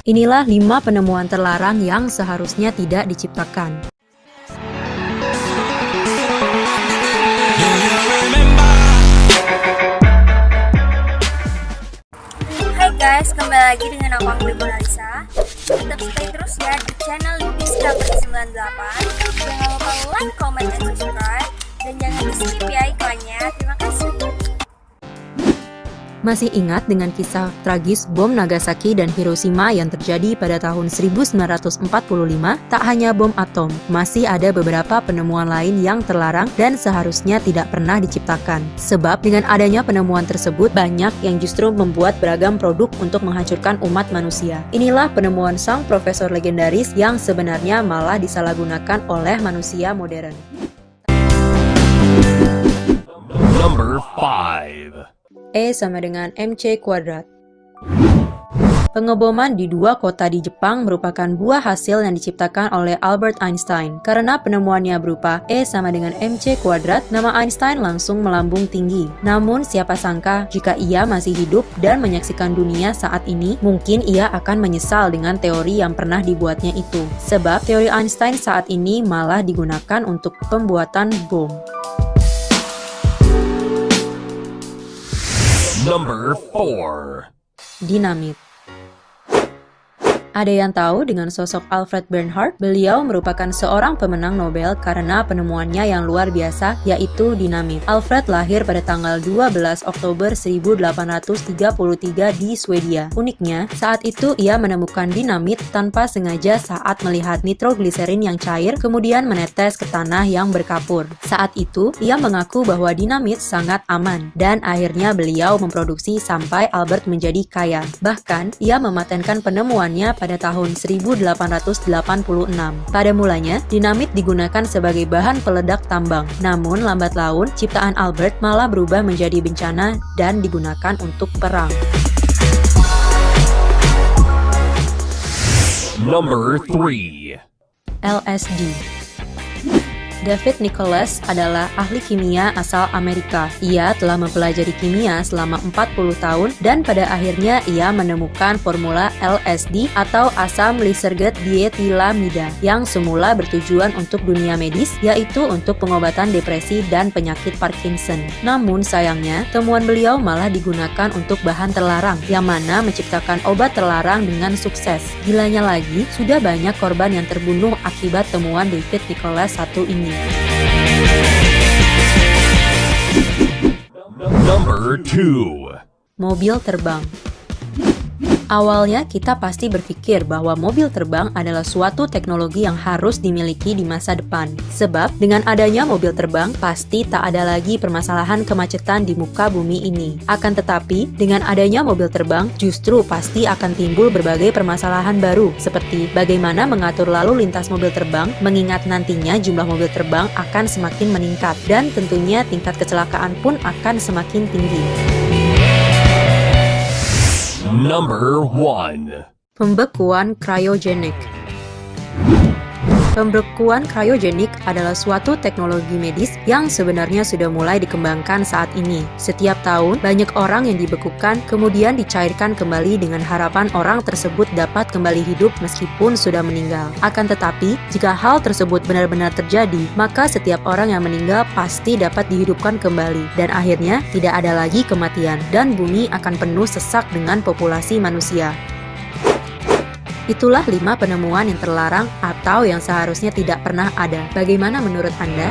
Inilah 5 penemuan terlarang yang seharusnya tidak diciptakan. Hai guys, kembali lagi dengan aku Anggi Bonalisa. Tetap stay terus ya di channel Discovery 98. Jangan lupa like, comment, dan subscribe. Dan jangan di skip ya iklannya. Terima kasih. Masih ingat dengan kisah tragis bom Nagasaki dan Hiroshima yang terjadi pada tahun 1945? Tak hanya bom atom, masih ada beberapa penemuan lain yang terlarang dan seharusnya tidak pernah diciptakan. Sebab dengan adanya penemuan tersebut, banyak yang justru membuat beragam produk untuk menghancurkan umat manusia. Inilah penemuan sang profesor legendaris yang sebenarnya malah disalahgunakan oleh manusia modern. Number 5. E sama dengan MC kuadrat. Pengeboman di 2 kota di Jepang merupakan buah hasil yang diciptakan oleh Albert Einstein. Karena penemuannya berupa E sama dengan MC kuadrat, nama Einstein langsung melambung tinggi. Namun siapa sangka jika ia masih hidup dan menyaksikan dunia saat ini, mungkin ia akan menyesal dengan teori yang pernah dibuatnya itu. Sebab teori Einstein saat ini malah digunakan untuk pembuatan bom. Number 4. Dinamit. Ada yang tahu dengan sosok Alfred Bernhardt? Beliau merupakan seorang pemenang Nobel karena penemuannya yang luar biasa, yaitu dinamit. Alfred lahir pada tanggal 12 Oktober 1833 di Swedia. Uniknya, saat itu ia menemukan dinamit tanpa sengaja saat melihat nitrogliserin yang cair kemudian menetes ke tanah yang berkapur. Saat itu, ia mengaku bahwa dinamit sangat aman, dan akhirnya beliau memproduksi sampai Albert menjadi kaya. Bahkan, ia mematenkan penemuannya pada tahun 1886. Pada mulanya, dinamit digunakan sebagai bahan peledak tambang. Namun, lambat laun, ciptaan Albert malah berubah menjadi bencana dan digunakan untuk perang. Number 3. LSD. David Nicholas adalah ahli kimia asal Amerika. Ia telah mempelajari kimia selama 40 tahun dan pada akhirnya ia menemukan formula LSD atau asam lisergat dietilamida yang semula bertujuan untuk dunia medis, yaitu untuk pengobatan depresi dan penyakit Parkinson. Namun sayangnya, temuan beliau malah digunakan untuk bahan terlarang, yang mana menciptakan obat terlarang dengan sukses. Gilanya lagi, sudah banyak korban yang terbunuh akibat temuan David Nicholas satu ini. Number 2. Mobil terbang. Awalnya kita pasti berpikir bahwa mobil terbang adalah suatu teknologi yang harus dimiliki di masa depan. Sebab dengan adanya mobil terbang pasti tak ada lagi permasalahan kemacetan di muka bumi ini. Akan tetapi dengan adanya mobil terbang justru pasti akan timbul berbagai permasalahan baru, seperti bagaimana mengatur lalu lintas mobil terbang mengingat nantinya jumlah mobil terbang akan semakin meningkat dan tentunya tingkat kecelakaan pun akan semakin tinggi. Number 1. Pembekuan cryogenik. Pembekuan cryogenik adalah suatu teknologi medis yang sebenarnya sudah mulai dikembangkan saat ini. Setiap tahun, banyak orang yang dibekukan kemudian dicairkan kembali dengan harapan orang tersebut dapat kembali hidup meskipun sudah meninggal. Akan tetapi, jika hal tersebut benar-benar terjadi, maka setiap orang yang meninggal pasti dapat dihidupkan kembali. Dan akhirnya, tidak ada lagi kematian dan bumi akan penuh sesak dengan populasi manusia. Itulah 5 penemuan yang terlarang atau yang seharusnya tidak pernah ada. Bagaimana menurut Anda?